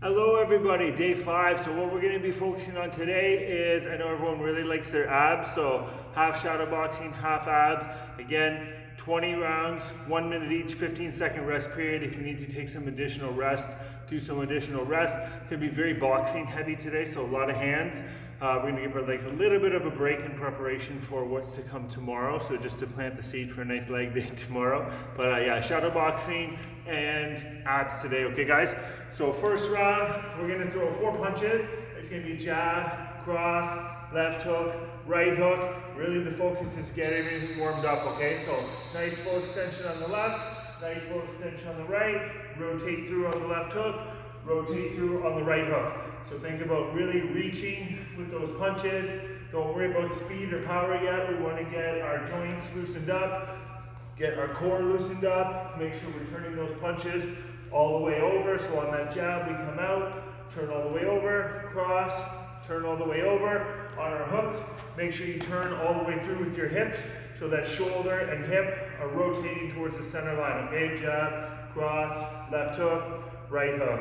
Hello everybody, day 5. So what we're going to be focusing on today is, I know everyone really likes their abs, so half shadow boxing, half abs. Again, 20 rounds, 1 minute each, 15-second rest period. If you need to take some additional rest, do some additional rest. It's going to be very boxing heavy today, so a lot of hands. We're going to give our legs a little bit of a break in preparation for what's to come tomorrow. So just to plant the seed for a nice leg day tomorrow. But yeah, shadow boxing and abs today. Okay guys? So first round, we're going to throw 4 punches. It's going to be jab, cross, left hook, right hook. Really the focus is get everything warmed up, okay? So nice full extension on the left, nice full extension on the right, rotate through on the left hook, rotate through on the right hook. So think about really reaching with those punches. Don't worry about speed or power yet. We want to get our joints loosened up, get our core loosened up, make sure we're turning those punches all the way over. So on that jab, we come out, turn all the way over, cross, turn all the way over. On our hooks, make sure you turn all the way through with your hips so that shoulder and hip are rotating towards the center line, okay? Jab, cross, left hook, right hook.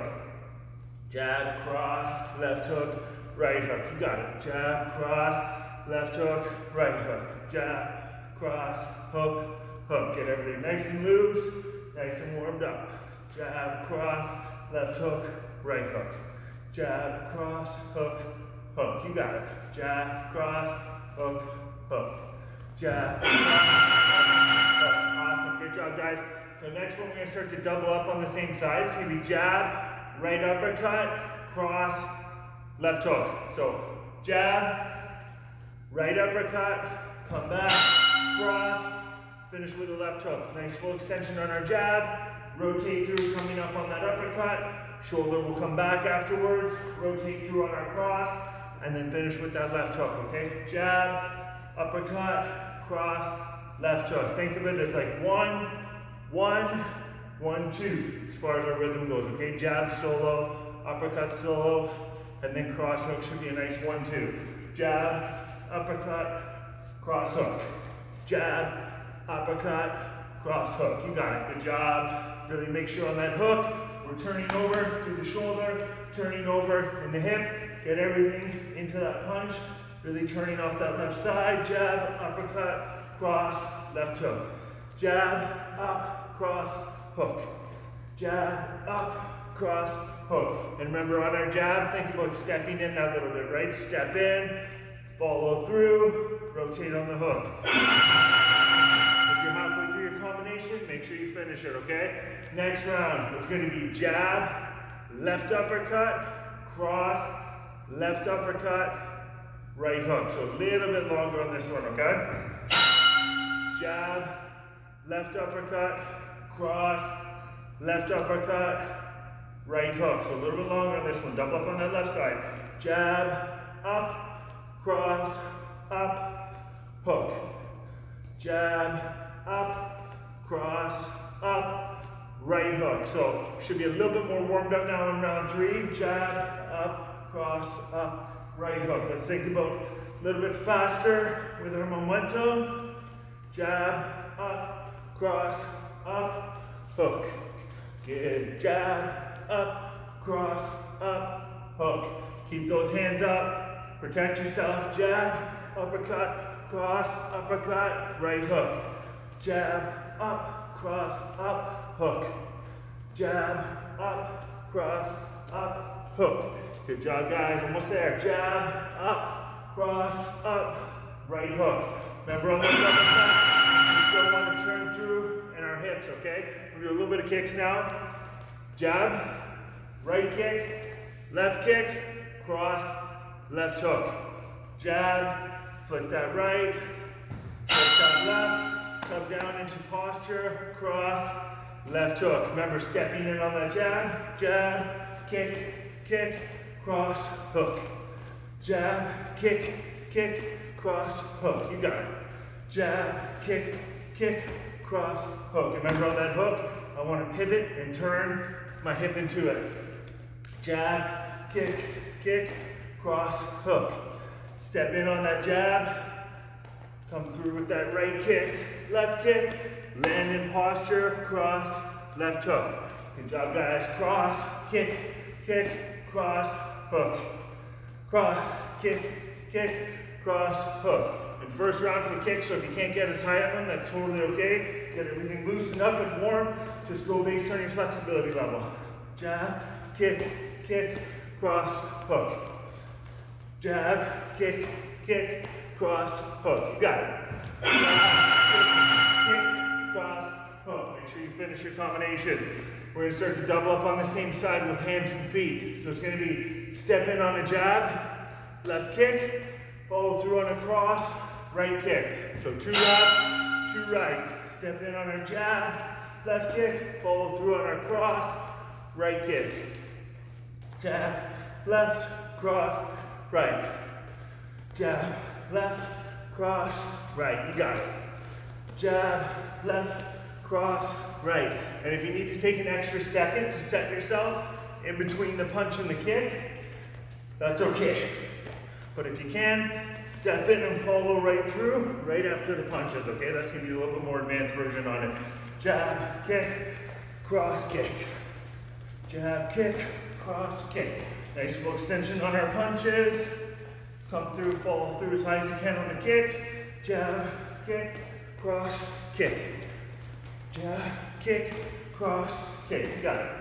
Jab, cross, left hook, right hook. You got it. Jab, cross, left hook, right hook. Jab, cross, hook, hook. Get everything nice and loose, nice and warmed up. Jab, cross, left hook, right hook. Jab, cross, hook, hook. You got it. Jab, cross, hook, hook. Jab, cross, hook. Awesome. Good job, guys. So next one, we're going to start to double up on the same side. It's going to be jab, right uppercut, cross, left hook. So jab, right uppercut, come back, cross, finish with a left hook. Nice full extension on our jab, rotate through coming up on that uppercut, shoulder will come back afterwards, rotate through on our cross, and then finish with that left hook, okay? Jab, uppercut, cross, left hook. Think of it as like 1, 1, 1, 2, as far as our rhythm goes, okay? Jab solo, uppercut solo, and then cross hook should be a nice 1, 2. Jab, uppercut, cross hook. Jab, uppercut, cross hook. You got it. Good job. Really make sure on that hook, we're turning over through the shoulder, turning over in the hip. Get everything into that punch. Really turning off that left side. Jab, uppercut, cross, left hook. Jab, up, cross, hook. Jab, up, cross, hook. And remember on our jab, think about stepping in that little bit, right? Step in, follow through, rotate on the hook. If you're halfway through your combination, make sure you finish it, okay? Next round, it's going to be jab, left uppercut, cross, left uppercut, right hook. So a little bit longer on this one, okay? Jab, left uppercut, cross, left uppercut, right hook. So a little bit longer on this one. Double up on that left side. Jab, up, cross, up, hook. Jab, up, cross, up, right hook. So should be a little bit more warmed up now in round 3. Jab, up, cross, up, right hook. Let's think about a little bit faster with our momentum. Jab, up, cross, up, hook. Good. Jab, up, cross, up, hook. Keep those hands up. Protect yourself. Jab, uppercut, cross, uppercut, right hook. Jab, up, cross, up, hook. Jab, up, cross, up, hook. Good job, guys. Almost there. Jab, up, cross, up, right hook. Remember on those uppercuts, we still want to turn through in our hips, okay? We'll do a little bit of kicks now. Jab, right kick, left kick, cross, left hook. Jab, flip that right, flip that left, come down into posture, cross, left hook. Remember stepping in on that jab, jab, kick, kick, cross, hook. Jab, kick, kick, cross, hook. You got it. Jab, kick, kick, cross, hook. Remember on that hook, I want to pivot and turn my hip into it. Jab, kick, kick, cross, hook. Step in on that jab. Come through with that right kick, left kick. Land in posture, cross, left hook. Good job, guys. Cross, kick, kick, cross, hook. Cross, kick, kick, cross, hook. And first round for kicks, so if you can't get as high on them, that's totally okay. Get everything loosened up and warm. Just go based on your flexibility level. Jab, kick, kick, cross, hook. Jab, kick, kick, cross, hook. You got it. Jab, kick, kick, cross, hook. Make sure you finish your combination. We're going to start to double up on the same side with hands and feet. So it's going to be step in on a jab, left kick, follow through on a cross, right kick. So 2 lefts, 2 rights. Step in on our jab, left kick, follow through on our cross, right kick. Jab, left, cross, right. Jab, left, cross, right. You got it. Jab, left, cross, right. And if you need to take an extra second to set yourself in between the punch and the kick, that's okay. But if you can, step in and follow right through, right after the punches, okay? That's gonna be a little bit more advanced version on it. Jab, kick, cross, kick. Jab, kick, cross, kick. Nice full extension on our punches. Come through, follow through as high as you can on the kicks. Jab, kick, cross, kick. Jab, kick, cross, kick. You got it.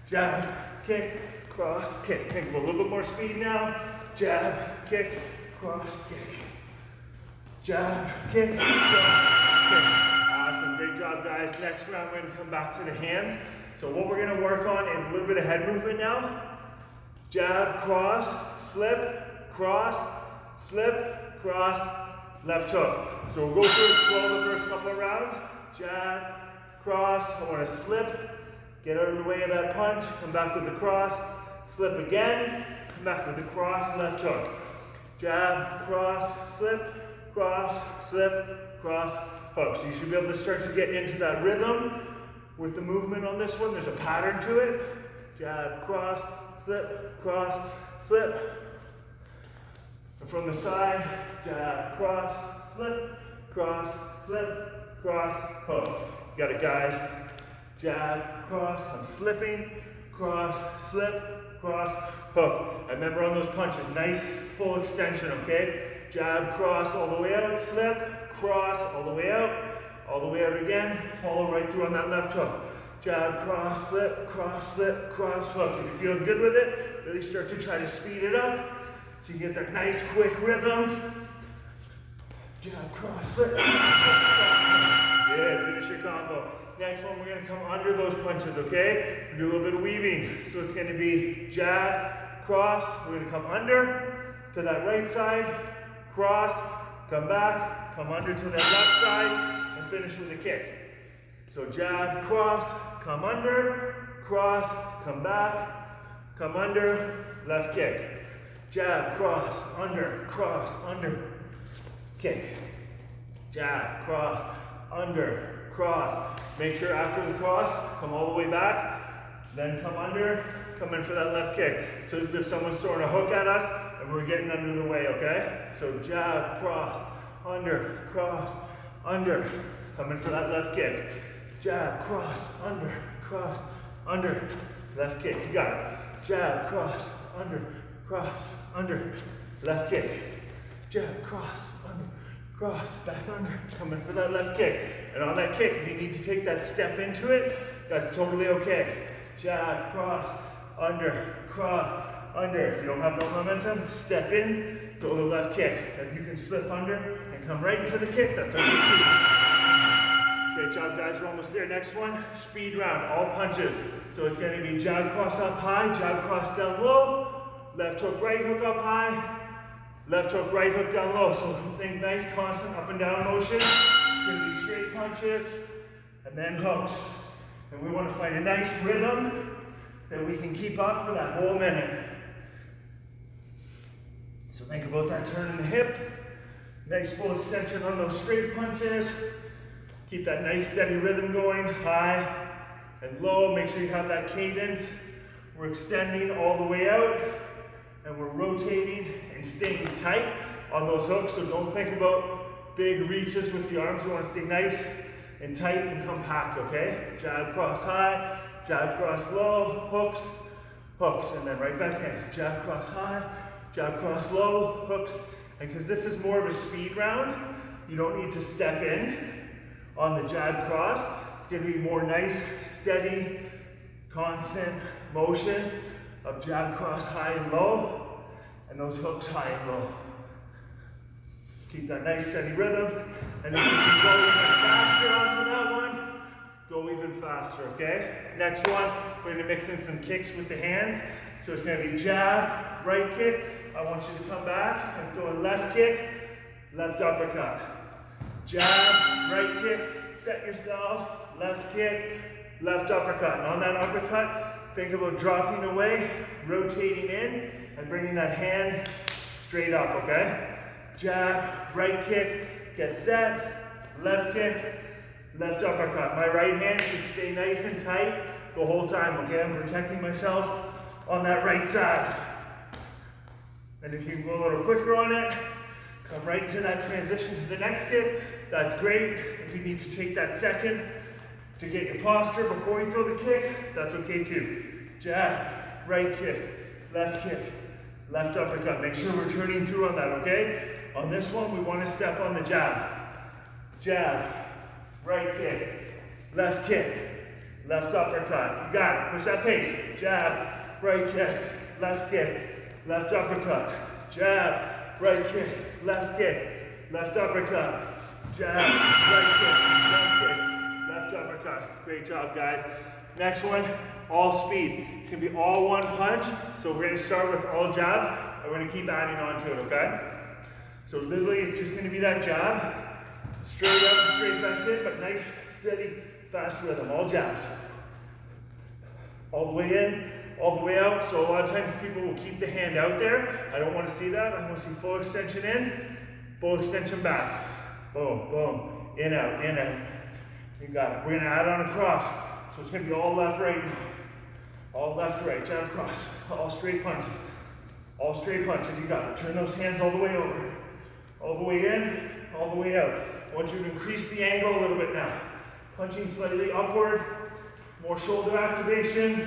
Jab, kick, cross, kick. Think of a little bit more speed now. Jab, kick, cross, kick. Jab, kick, cross, kick. Awesome, great job guys. Next round we're gonna come back to the hands. So what we're gonna work on is a little bit of head movement now. Jab, cross, slip, cross, slip, cross, left hook. So we'll go through it slow the first couple of rounds. Jab, cross, I want to slip, get out of the way of that punch, come back with the cross, slip again, come back with the cross, left hook. Jab, cross, slip, cross, hook. So you should be able to start to get into that rhythm with the movement on this one. There's a pattern to it. Jab, cross, slip, slip. And from the side, jab, cross, slip, cross, hook. You got it, guys. Jab, cross, I'm slipping, cross, slip, cross, hook. I remember on those punches, nice full extension, okay? Jab, cross, all the way out, slip, cross, all the way out again, follow right through on that left hook. Jab, cross, slip, cross, hook. If you're feeling good with it, really start to try to speed it up so you get that nice quick rhythm. Jab, cross, slip, yeah, finish your combo. Next one, we're gonna come under those punches, okay? We're gonna do a little bit of weaving. So it's gonna be jab, cross, we're gonna come under to that right side, cross, come back, come under to that left side, and finish with a kick. So jab, cross, come under, cross, come back, come under, left kick. Jab, cross, under, kick. Jab, cross, under, cross. Make sure after the cross, come all the way back, then come under, come in for that left kick. So it's as if someone's throwing a hook at us and we're getting under the way, okay? So jab, cross, under, come in for that left kick. Jab, cross, under, left kick. You got it. Jab, cross, under, left kick. Jab, cross, back under, come in for that left kick. And on that kick, if you need to take that step into it, that's totally okay. Jab, cross, under. If you don't have no momentum, step in, throw the left kick. If you can slip under and come right into the kick, that's okay too. Great job, guys. We're almost there. Next one, speed round, all punches. So it's going to be jab, cross up high, jab, cross down low, left hook, right hook up high, left hook, right hook down low. So think nice, constant up and down motion. It's going to be straight punches and then hooks. And we want to find a nice rhythm that we can keep up for that whole minute. So think about that turn in the hips. Nice full extension on those straight punches. Keep that nice steady rhythm going, high and low. Make sure you have that cadence. We're extending all the way out and we're rotating and staying tight on those hooks. So don't think about big reaches with the arms. You want to stay nice and tight and compact, okay? Jab, cross high, jab, cross low, hooks, hooks, and then right back in. Jab, cross, high, jab, cross, low, hooks. And because this is more of a speed round, you don't need to step in on the jab, cross. It's going to be more nice, steady, constant motion of jab, cross, high and low, and those hooks high and low. Keep that nice steady rhythm, and if you can go even faster onto that one, go even faster, okay? Next one, we're going to mix in some kicks with the hands. So it's going to be jab, right kick. I want you to come back and throw a left kick, left uppercut. Jab, right kick, set yourself, left kick, left uppercut. And on that uppercut, think about dropping away, rotating in, and bringing that hand straight up, okay? Jab, right kick, get set, left kick, left uppercut. My right hand should stay nice and tight the whole time, okay? I'm protecting myself on that right side. And if you can go a little quicker on it, come right into that transition to the next kick. That's great. If you need to take that second to get your posture before you throw the kick, that's okay too. Jab, right kick, left uppercut. Make sure we're turning through on that, okay? On this one, we want to step on the jab. Jab, right kick, left uppercut. You got it. Push that pace. Jab, right kick, left uppercut. Jab, right kick, left uppercut. Jab, right kick, left uppercut. Great job, guys. Next one, all speed. It's going to be all one punch. So we're going to start with all jabs, and we're going to keep adding on to it, okay? So literally, it's just going to be that jab, straight up, straight back in, but nice, steady, fast rhythm. All jabs. All the way in, all the way out. So a lot of times people will keep the hand out there. I don't want to see that. I want to see full extension in, full extension back. Boom, boom, in, out, in, out. You got it. We're going to add on a cross. So it's going to be all left, right. All left, right, jab, cross. All straight punches. All straight punches. You got it. Turn those hands all the way over. All the way in, all the way out. I want you to increase the angle a little bit now. Punching slightly upward, more shoulder activation.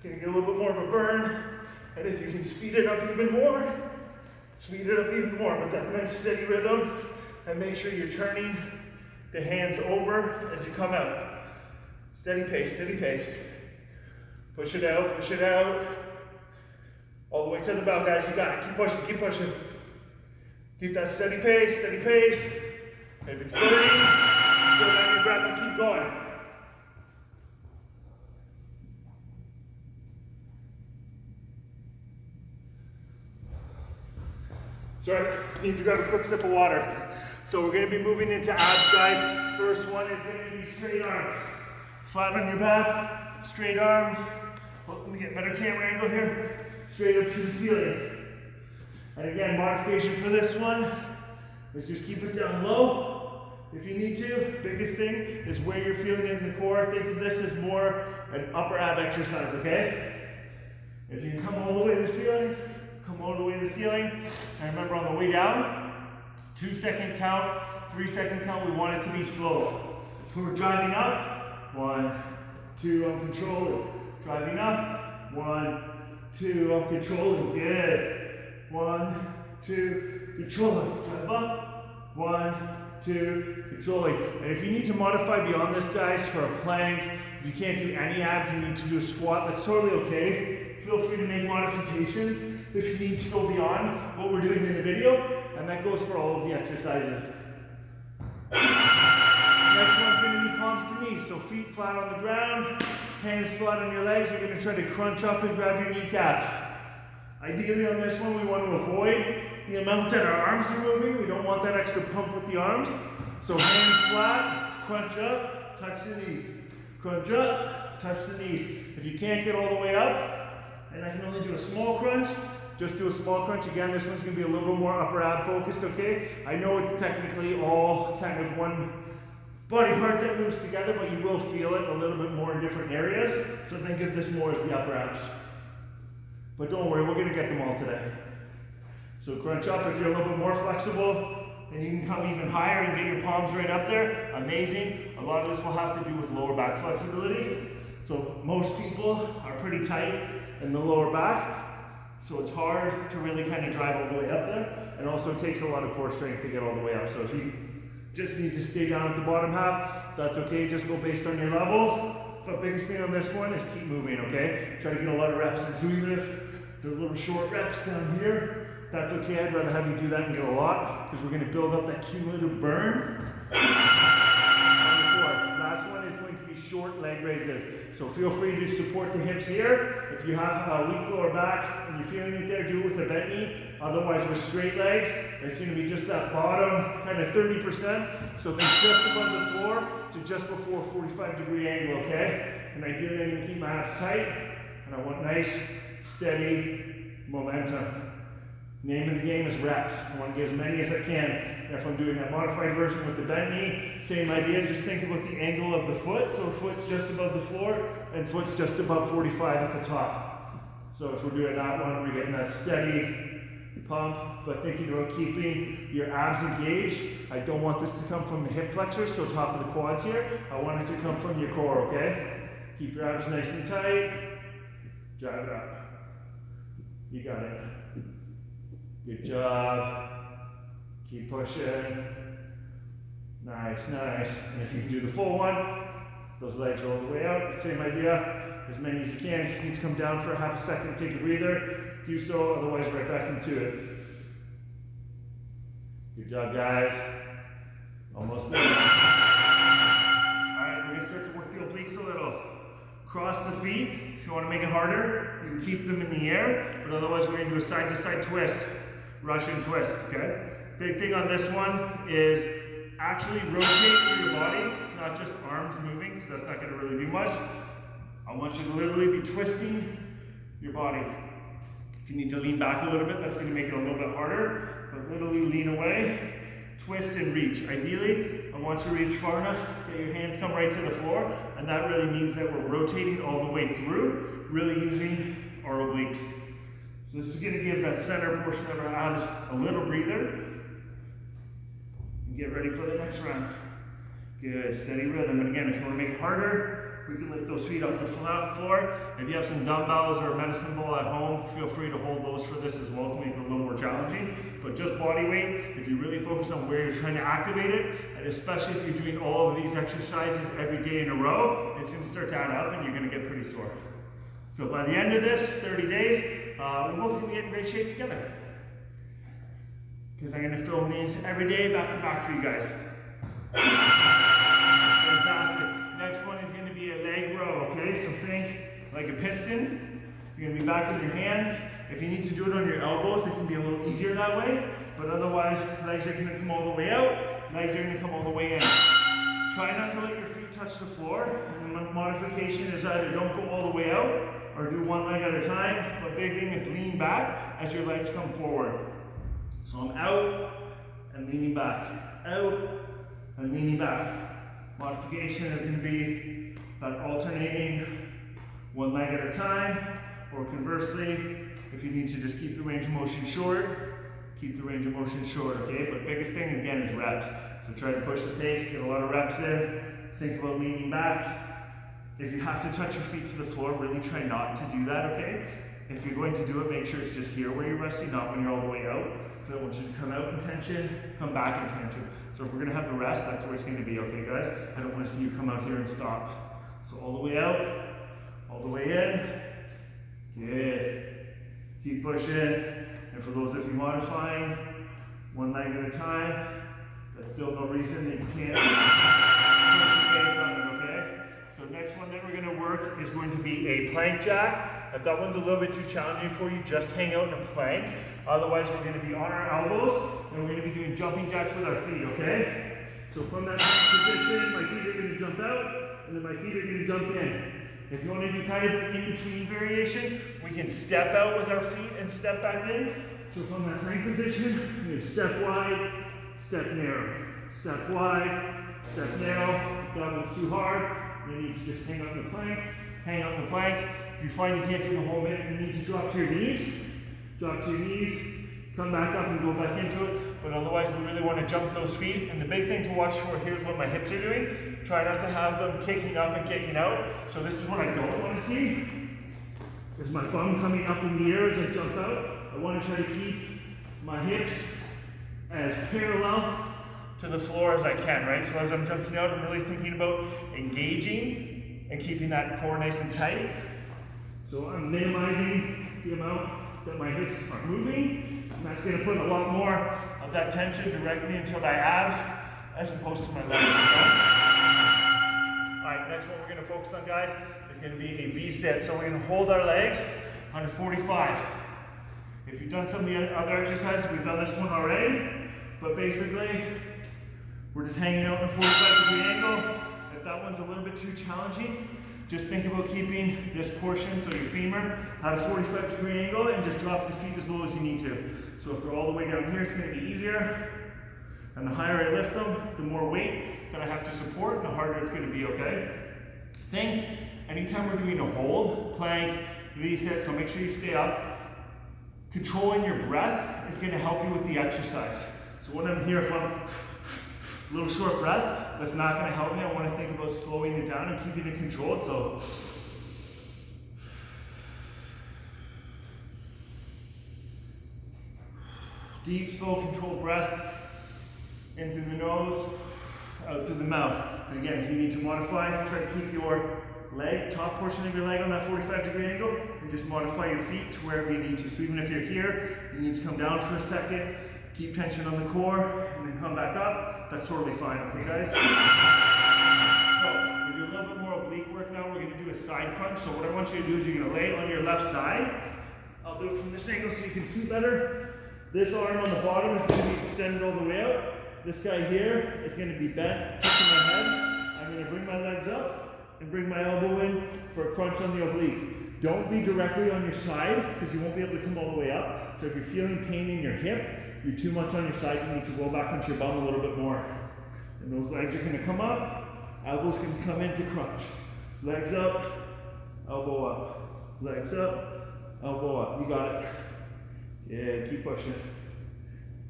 Gonna get a little bit more of a burn. And if you can speed it up even more, speed it up even more with that nice steady rhythm. And make sure you're turning the hands over as you come out. Steady pace, steady pace. Push it out, push it out. All the way to the bell, guys. You got it. Keep pushing, keep pushing. Keep that steady pace, steady pace. If it's burning, slow down your breath and keep going. Sorry, need to grab a quick sip of water. So we're going to be moving into abs, guys. First one is going to be straight arms. Flat on your back, straight arms. Oh, let me get a better camera angle here. Straight up to the ceiling. And again, modification for this one is just keep it down low if you need to. Biggest thing is where you're feeling it in the core. Think of this as more an upper ab exercise, okay? If you can come all the way to the ceiling, come all the way to the ceiling. And remember on the way down, 2-second count, 3-second count, we want it to be slow. So we're driving up, 1, 2, I'm controlling. Driving up, 1, 2, I'm controlling, good. 1, 2, controlling. Drive up. 1, 2, controlling. And if you need to modify beyond this, guys, for a plank, you can't do any abs, you need to do a squat, that's totally okay. Feel free to make modifications if you need to go beyond what we're doing in the video, and that goes for all of the exercises. Next one's going to be palms to knees, so feet flat on the ground, hands flat on your legs. You're going to try to crunch up and grab your kneecaps. Ideally on this one, we want to avoid the amount that our arms are moving. We don't want that extra pump with the arms. So hands flat, crunch up, touch the knees. Crunch up, touch the knees. If you can't get all the way up, and I can only do a small crunch, just do a small crunch. Again, this one's going to be a little bit more upper ab focused, okay? I know it's technically all kind of one body part that moves together, but you will feel it a little bit more in different areas. So think of this more as the upper abs. But don't worry, we're going to get them all today. So crunch up if you're a little bit more flexible, and you can come even higher and get your palms right up there. Amazing. A lot of this will have to do with lower back flexibility. So most people are pretty tight in the lower back. So it's hard to really kind of drive all the way up there. And also it takes a lot of core strength to get all the way up. So if you just need to stay down at the bottom half, that's okay. Just go based on your level. But biggest thing on this one is keep moving, okay? Try to get a lot of reps. And so even if they're little short reps down here, that's okay. I'd rather have you do that and get a lot because we're going to build up that cumulative burn. Last one is going to be short leg raises. So feel free to support the hips here. If you have a weak lower back and you're feeling it there, do it with a bent knee. Otherwise, with straight legs, it's going to be just that bottom kind of 30%. So think just above the floor to just before 45-degree angle, okay? And ideally, I'm going to keep my abs tight. And I want nice, steady momentum. Name of the game is reps. I want to get as many as I can. And if I'm doing that modified version with the bent knee, same idea, just think about the angle of the foot. So foot's just above the floor and foot's just above 45 at the top. So if we're doing that one, we're getting that steady pump, but thinking about keeping your abs engaged. I don't want this to come from the hip flexors, so top of the quads here. I want it to come from your core, okay? Keep your abs nice and tight. Drive it up. You got it. Good job. Keep pushing. Nice, nice. And if you can do the full one, those legs all the way out. Same idea. As many as you can. If you need to come down for a half a second, take a breather. Do so, otherwise right back into it. Good job, guys. Almost there. Alright, we're going to start to work the obliques a little. Cross the feet. If you want to make it harder, you can keep them in the air, but otherwise we're going to do a side-to-side twist. Russian twist, okay? Big thing on this one is actually rotate through your body. It's not just arms moving, because that's not going to really do much. I want you to literally be twisting your body. If you need to lean back a little bit, that's going to make it a little bit harder, but literally lean away, twist and reach. Ideally, I want you to reach far enough that your hands come right to the floor, and that really means that we're rotating all the way through, really using our obliques. So this is going to give that center portion of our abs a little breather. And get ready for the next round. Good, steady rhythm. And again, if you want to make it harder, we can lift those feet off the floor. If you have some dumbbells or a medicine ball at home, feel free to hold those for this as well to make it a little more challenging. But just body weight, if you really focus on where you're trying to activate it, and especially if you're doing all of these exercises every day in a row, it's going to start to add up and you're going to get pretty sore. So by the end of this, 30 days, we're both going to get in great shape together. Because I'm going to film these every day, back to back for you guys. Fantastic. Next one is going to be a leg row, okay? So think like a piston. You're going to be back with your hands. If you need to do it on your elbows, it can be a little easier that way. But otherwise, legs are going to come all the way out. Legs are going to come all the way in. Try not to let your feet touch the floor. And the modification is either don't go all the way out or do one leg at a time. But big thing is lean back as your legs come forward. So I'm out and leaning back. Out and leaning back. Modification is going to be that alternating one leg at a time, or conversely, if you need to just keep the range of motion short, keep the range of motion short, okay? But biggest thing again is reps. So try to push the pace, get a lot of reps in, think about leaning back. If you have to touch your feet to the floor, really try not to do that, okay? If you're going to do it, make sure it's just here where you're resting, not when you're all the way out. So I want you to come out in tension, come back in tension. So if we're gonna have the rest, that's where it's gonna be, okay guys? I don't wanna see you come out here and stop. So all the way out, all the way in. Good. Keep pushing. And for those of you modifying, one leg at a time, that's still no reason that you can't push the pace on it, okay? So next one that we're gonna work is going to be a plank jack. If that one's a little bit too challenging for you, just hang out in a plank. Otherwise, we're going to be on our elbows, and we're going to be doing jumping jacks with our feet, okay? So from that position, my feet are going to jump out, and then my feet are going to jump in. If you want to do kind of an in-between variation, we can step out with our feet and step back in. So from that plank position, we're going to step wide, step narrow. Step wide, step narrow. If that one's too hard, you need to just hang out in the plank. Hang out in the plank. If you find you can't do the whole minute, you need to drop to your knees. Drop to your knees, come back up and go back into it. But otherwise, we really want to jump those feet. And the big thing to watch for, here's what my hips are doing. Try not to have them kicking up and kicking out. So this is what I don't want to see. my bum coming up in the air as I jump out. I want to try to keep my hips as parallel to the floor as I can, right? So as I'm jumping out, I'm really thinking about engaging and keeping that core nice and tight. So I'm minimizing the amount that my hips are moving, and that's going to put a lot more of that tension directly into my abs as opposed to my legs. Okay? All right, next one we're going to focus on, guys, is going to be a V-sit. So we're going to hold our legs under 45. If you've done some of the other exercises, we've done this one already, but basically we're just hanging out in a 45-degree angle. If that one's a little bit too challenging, just think about keeping this portion, so your femur, at a 45-degree angle, and just drop the feet as low as you need to. So if they're all the way down here, it's going to be easier. And the higher I lift them, the more weight that I have to support, and the harder it's going to be, okay? Think, anytime we're doing a hold, plank, V-sit, so make sure you stay up. Controlling your breath is going to help you with the exercise. So when I'm here from a little short breath, that's not going to help me. I want to think about slowing it down and keeping it controlled. So deep, slow, controlled breath in through the nose, out through the mouth. And again, if you need to modify, try to keep your leg, top portion of your leg on that 45-degree angle, and just modify your feet to wherever you need to. So even if you're here, you need to come down for a second, keep tension on the core, and then come back up. That's totally fine, okay guys? So, we do a little bit more oblique work now. We're going to do a side crunch. So what I want you to do is you're going to lay on your left side. I'll do it from this angle so you can see better. This arm on the bottom is going to be extended all the way out. This guy here is going to be bent, touching my head. I'm going to bring my legs up and bring my elbow in for a crunch on the oblique. Don't be directly on your side because you won't be able to come all the way up. So if you're feeling pain in your hip, you're too much on your side, you need to roll back onto your bum a little bit more. And those legs are going to come up, elbows going to come into crunch. Legs up, elbow up. Legs up, elbow up. You got it. Yeah, keep pushing.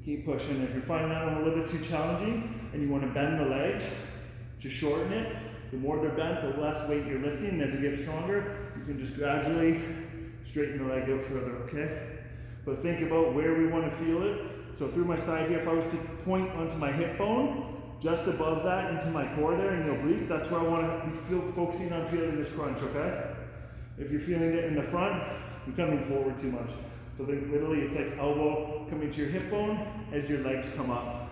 Keep pushing. If you're finding that one a little bit too challenging and you want to bend the legs, just shorten it. The more they're bent, the less weight you're lifting, and as it gets stronger, you can just gradually straighten the leg out further, okay? But think about where we want to feel it. So through my side here, if I was to point onto my hip bone, just above that into my core there in the oblique, that's where I want to be focusing on feeling this crunch, okay? If you're feeling it in the front, you're coming forward too much. So then literally it's like elbow coming to your hip bone as your legs come up.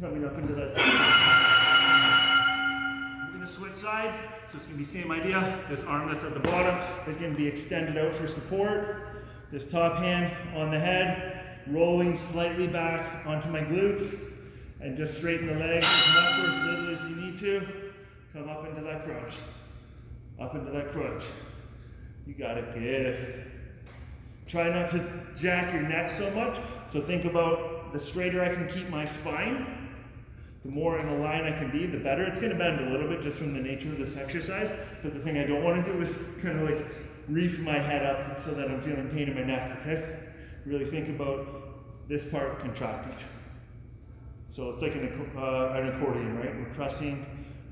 Coming up into that side. We're going to switch sides, so it's going to be the same idea. This arm that's at the bottom is going to be extended out for support. This top hand on the head, rolling slightly back onto my glutes, and just straighten the legs as much or as little as you need to. Come up into that crunch. Up into that crunch. You got it, good. Try not to jack your neck so much. So think about the straighter I can keep my spine, the more in a line I can be, the better. It's going to bend a little bit just from the nature of this exercise, but the thing I don't want to do is kind of like reef my head up so that I'm feeling pain in my neck, okay? Really think about this part contracting. So it's like an accordion, right? We're pressing,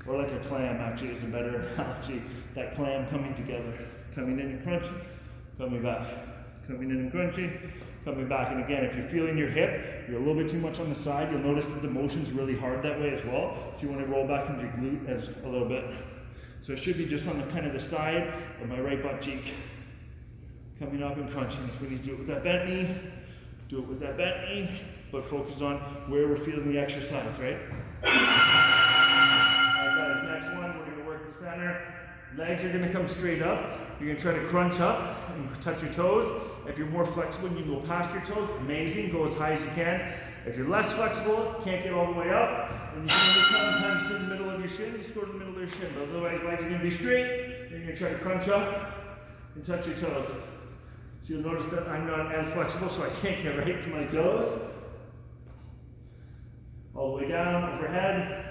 or like a clam actually is a better analogy. That clam coming together, coming in and crunching, coming back, coming in and crunching, coming back. And again, if you're feeling your hip, you're a little bit too much on the side, you'll notice that the motion's really hard that way as well. So you want to roll back into your glute as a little bit. So it should be just on the kind of the side of my right butt cheek. Coming up and crunching. If we need to do it with that bent knee, do it with that bent knee, but focus on where we're feeling the exercise, right? Alright guys, next one, we're going to work the center. Legs are going to come straight up. You're going to try to crunch up and touch your toes. If you're more flexible and you go past your toes, amazing, go as high as you can. If you're less flexible, can't get all the way up, and you can only come kind of in the middle of your shin, just go to the middle of your shin. But otherwise, legs are going to be straight. You're going to try to crunch up and touch your toes. So you'll notice that I'm not as flexible, so I can't get right to my toes. All the way down, overhead,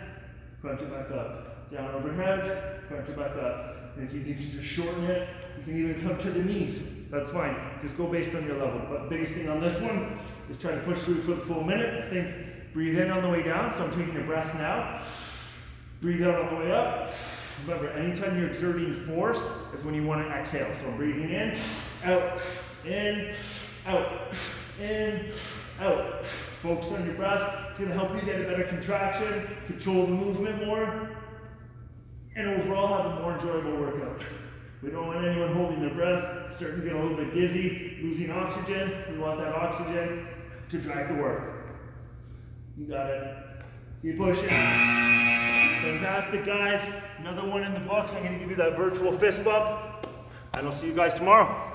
crunch it back up. Down, overhead, crunch it back up. And if you need to just shorten it, you can even come to the knees. That's fine. Just go based on your level. But the biggest thing on this one is try to push through for the full minute. Think, breathe in on the way down. So I'm taking a breath now. Breathe out on the way up. Remember, anytime you're exerting force is when you want to exhale. So I'm breathing in, out, in, out, in, out. Focus on your breath. It's going to help you get a better contraction, control the movement more, and overall have a more enjoyable workout. We don't want anyone holding their breath, starting to get a little bit dizzy, losing oxygen. We want that oxygen to drive the work. You got it. Keep pushing. Fantastic, guys. Another one in the books. I'm going to give you that virtual fist bump, and I'll see you guys tomorrow.